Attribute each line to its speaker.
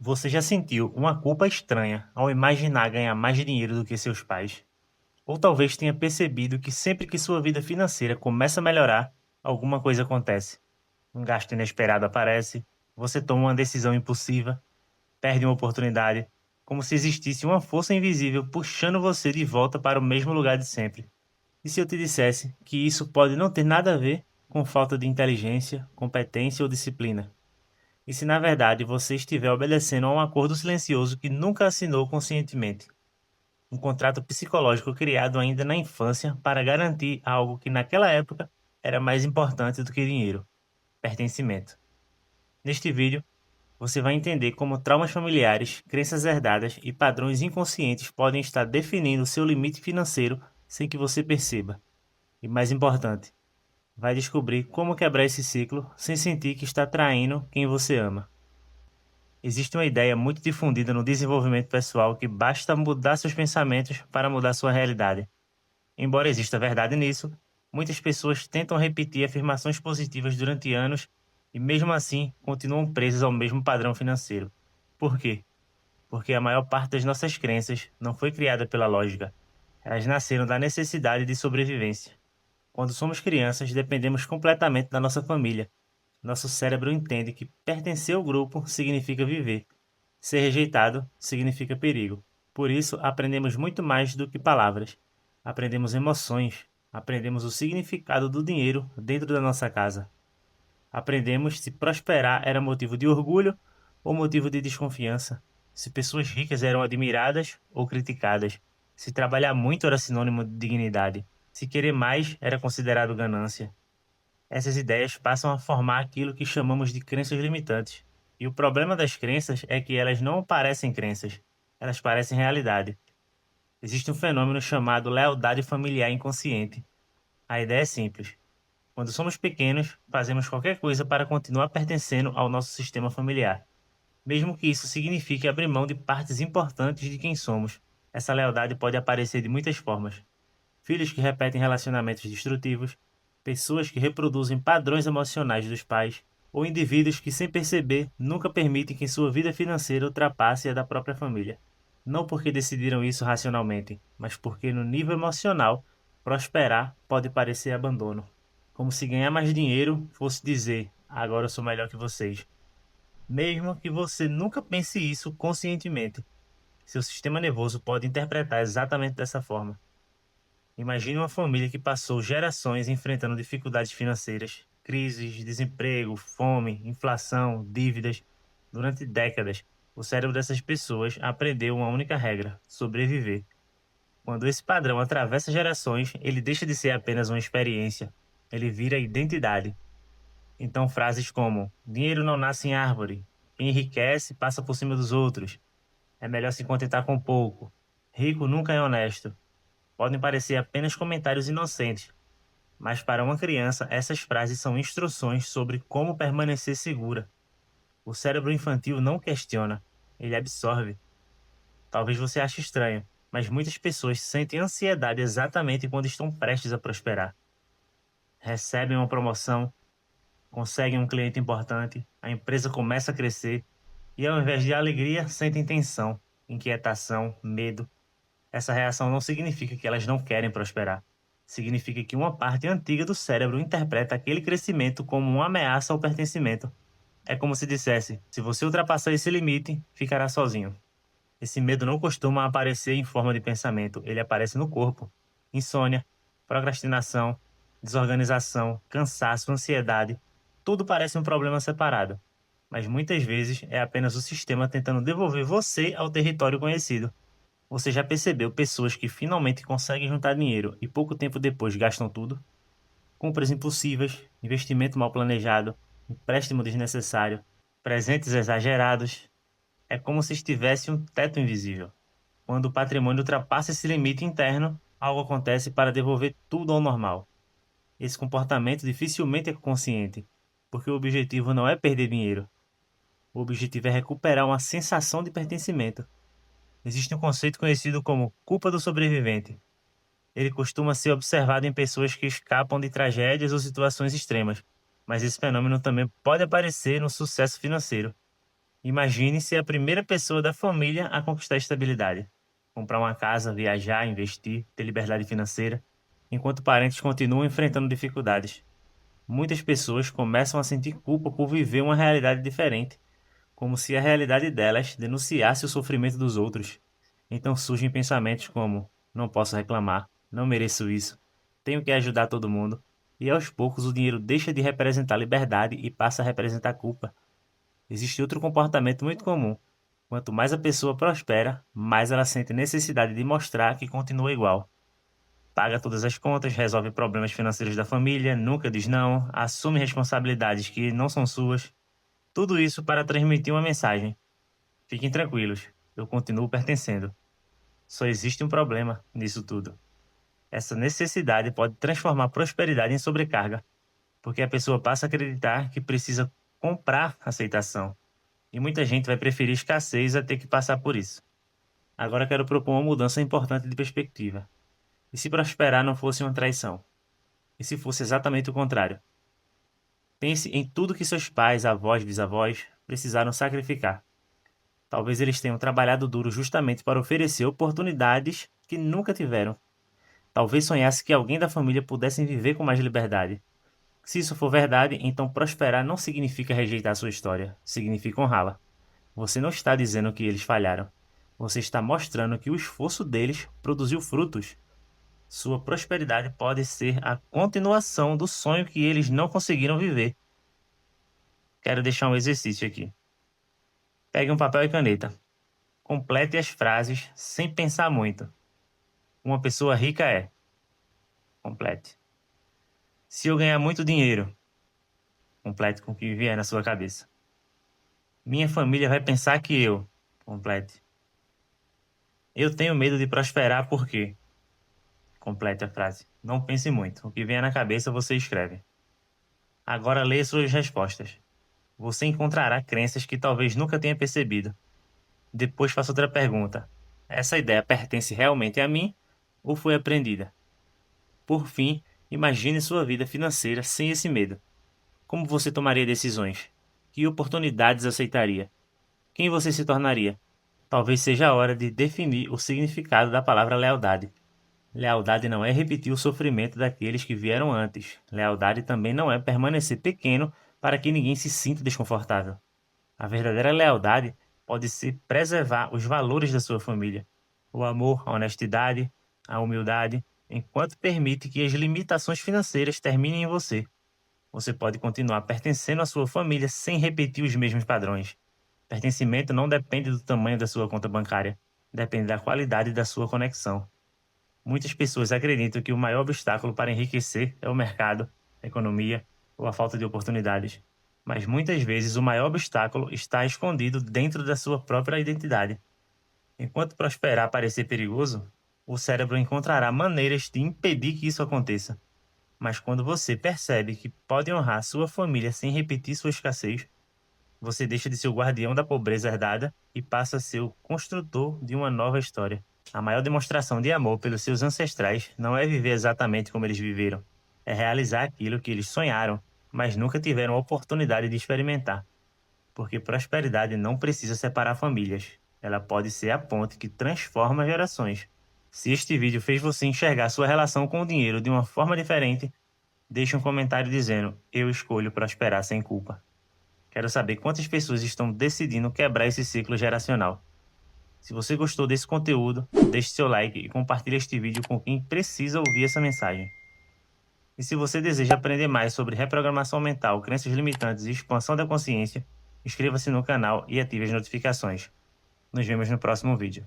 Speaker 1: Você já sentiu uma culpa estranha ao imaginar ganhar mais dinheiro do que seus pais? Ou talvez tenha percebido que sempre que sua vida financeira começa a melhorar, alguma coisa acontece. Um gasto inesperado aparece, você toma uma decisão impulsiva, perde uma oportunidade, como se existisse uma força invisível puxando você de volta para o mesmo lugar de sempre. E se eu te dissesse que isso pode não ter nada a ver com falta de inteligência, competência ou disciplina? E se na verdade você estiver obedecendo a um acordo silencioso que nunca assinou conscientemente? Um contrato psicológico criado ainda na infância para garantir algo que naquela época era mais importante do que dinheiro: pertencimento. Neste vídeo, você vai entender como traumas familiares, crenças herdadas e padrões inconscientes podem estar definindo seu limite financeiro sem que você perceba. E mais importante, vai descobrir como quebrar esse ciclo sem sentir que está traindo quem você ama. Existe uma ideia muito difundida no desenvolvimento pessoal que basta mudar seus pensamentos para mudar sua realidade. Embora exista verdade nisso, muitas pessoas tentam repetir afirmações positivas durante anos e, mesmo assim, continuam presas ao mesmo padrão financeiro. Por quê? Porque a maior parte das nossas crenças não foi criada pela lógica. Elas nasceram da necessidade de sobrevivência. Quando somos crianças, dependemos completamente da nossa família. Nosso cérebro entende que pertencer ao grupo significa viver. Ser rejeitado significa perigo. Por isso, aprendemos muito mais do que palavras. Aprendemos emoções. Aprendemos o significado do dinheiro dentro da nossa casa. Aprendemos se prosperar era motivo de orgulho ou motivo de desconfiança. Se pessoas ricas eram admiradas ou criticadas. Se trabalhar muito era sinônimo de dignidade. Se querer mais era considerado ganância. Essas ideias passam a formar aquilo que chamamos de crenças limitantes. E o problema das crenças é que elas não parecem crenças, elas parecem realidade. Existe um fenômeno chamado lealdade familiar inconsciente. A ideia é simples. Quando somos pequenos, fazemos qualquer coisa para continuar pertencendo ao nosso sistema familiar, mesmo que isso signifique abrir mão de partes importantes de quem somos. Essa lealdade pode aparecer de muitas formas: filhos que repetem relacionamentos destrutivos, pessoas que reproduzem padrões emocionais dos pais, ou indivíduos que, sem perceber, nunca permitem que sua vida financeira ultrapasse a da própria família. Não porque decidiram isso racionalmente, mas porque, no nível emocional, prosperar pode parecer abandono. Como se ganhar mais dinheiro fosse dizer: agora eu sou melhor que vocês. Mesmo que você nunca pense isso conscientemente, seu sistema nervoso pode interpretar exatamente dessa forma. Imagine uma família que passou gerações enfrentando dificuldades financeiras, crises, desemprego, fome, inflação, dívidas. Durante décadas, o cérebro dessas pessoas aprendeu uma única regra: sobreviver. Quando esse padrão atravessa gerações, ele deixa de ser apenas uma experiência, ele vira identidade. Então, frases como: dinheiro não nasce em árvore, quem enriquece passa por cima dos outros, é melhor se contentar com pouco, rico nunca é honesto, podem parecer apenas comentários inocentes, mas para uma criança essas frases são instruções sobre como permanecer segura. O cérebro infantil não questiona, ele absorve. Talvez você ache estranho, mas muitas pessoas sentem ansiedade exatamente quando estão prestes a prosperar. Recebem uma promoção, conseguem um cliente importante, a empresa começa a crescer e, ao invés de alegria, sentem tensão, inquietação, medo. Essa reação não significa que elas não querem prosperar. Significa que uma parte antiga do cérebro interpreta aquele crescimento como uma ameaça ao pertencimento. É como se dissesse: se você ultrapassar esse limite, ficará sozinho. Esse medo não costuma aparecer em forma de pensamento, ele aparece no corpo. Insônia, procrastinação, desorganização, cansaço, ansiedade. Tudo parece um problema separado. Mas muitas vezes é apenas o sistema tentando devolver você ao território conhecido. Você já percebeu pessoas que finalmente conseguem juntar dinheiro e pouco tempo depois gastam tudo? Compras impulsivas, investimento mal planejado, empréstimo desnecessário, presentes exagerados. É como se estivesse um teto invisível. Quando o patrimônio ultrapassa esse limite interno, algo acontece para devolver tudo ao normal. Esse comportamento dificilmente é consciente, porque o objetivo não é perder dinheiro. O objetivo é recuperar uma sensação de pertencimento. Existe um conceito conhecido como culpa do sobrevivente. Ele costuma ser observado em pessoas que escapam de tragédias ou situações extremas, mas esse fenômeno também pode aparecer no sucesso financeiro. Imagine ser a primeira pessoa da família a conquistar a estabilidade. Comprar uma casa, viajar, investir, ter liberdade financeira, enquanto parentes continuam enfrentando dificuldades. Muitas pessoas começam a sentir culpa por viver uma realidade diferente, como se a realidade delas denunciasse o sofrimento dos outros. Então surgem pensamentos como: não posso reclamar, não mereço isso, tenho que ajudar todo mundo. E aos poucos o dinheiro deixa de representar liberdade e passa a representar culpa. Existe outro comportamento muito comum. Quanto mais a pessoa prospera, mais ela sente necessidade de mostrar que continua igual. Paga todas as contas, resolve problemas financeiros da família, nunca diz não, assume responsabilidades que não são suas. Tudo isso para transmitir uma mensagem: fiquem tranquilos, eu continuo pertencendo. Só existe um problema nisso tudo. Essa necessidade pode transformar prosperidade em sobrecarga, porque a pessoa passa a acreditar que precisa comprar aceitação. E muita gente vai preferir escassez a ter que passar por isso. Agora quero propor uma mudança importante de perspectiva. E se prosperar não fosse uma traição? E se fosse exatamente o contrário? Pense em tudo que seus pais, avós, bisavós precisaram sacrificar. Talvez eles tenham trabalhado duro justamente para oferecer oportunidades que nunca tiveram. Talvez sonhasse que alguém da família pudesse viver com mais liberdade. Se isso for verdade, então prosperar não significa rejeitar sua história, significa honrá-la. Você não está dizendo que eles falharam. Você está mostrando que o esforço deles produziu frutos. Sua prosperidade pode ser a continuação do sonho que eles não conseguiram viver. Quero deixar um exercício aqui. Pegue um papel e caneta. Complete as frases sem pensar muito. Uma pessoa rica é. Complete. Se eu ganhar muito dinheiro. Complete com o que vier na sua cabeça. Minha família vai pensar que eu. Complete. Eu tenho medo de prosperar porque. Complete a frase. Não pense muito. O que vier na cabeça você escreve. Agora leia suas respostas. Você encontrará crenças que talvez nunca tenha percebido. Depois faça outra pergunta. Essa ideia pertence realmente a mim ou foi aprendida? Por fim, imagine sua vida financeira sem esse medo. Como você tomaria decisões? Que oportunidades aceitaria? Quem você se tornaria? Talvez seja a hora de definir o significado da palavra lealdade. Lealdade não é repetir o sofrimento daqueles que vieram antes. Lealdade também não é permanecer pequeno para que ninguém se sinta desconfortável. A verdadeira lealdade pode ser preservar os valores da sua família. O amor, a honestidade, a humildade, enquanto permite que as limitações financeiras terminem em você. Você pode continuar pertencendo à sua família sem repetir os mesmos padrões. Pertencimento não depende do tamanho da sua conta bancária, depende da qualidade da sua conexão. Muitas pessoas acreditam que o maior obstáculo para enriquecer é o mercado, a economia ou a falta de oportunidades. Mas muitas vezes o maior obstáculo está escondido dentro da sua própria identidade. Enquanto prosperar parecer perigoso, o cérebro encontrará maneiras de impedir que isso aconteça. Mas quando você percebe que pode honrar sua família sem repetir sua escassez, você deixa de ser o guardião da pobreza herdada e passa a ser o construtor de uma nova história. A maior demonstração de amor pelos seus ancestrais não é viver exatamente como eles viveram, é realizar aquilo que eles sonharam, mas nunca tiveram a oportunidade de experimentar. Porque prosperidade não precisa separar famílias, ela pode ser a ponte que transforma gerações. Se este vídeo fez você enxergar sua relação com o dinheiro de uma forma diferente, deixe um comentário dizendo: eu escolho prosperar sem culpa. Quero saber quantas pessoas estão decidindo quebrar esse ciclo geracional. Se você gostou desse conteúdo, deixe seu like e compartilhe este vídeo com quem precisa ouvir essa mensagem. E se você deseja aprender mais sobre reprogramação mental, crenças limitantes e expansão da consciência, inscreva-se no canal e ative as notificações. Nos vemos no próximo vídeo.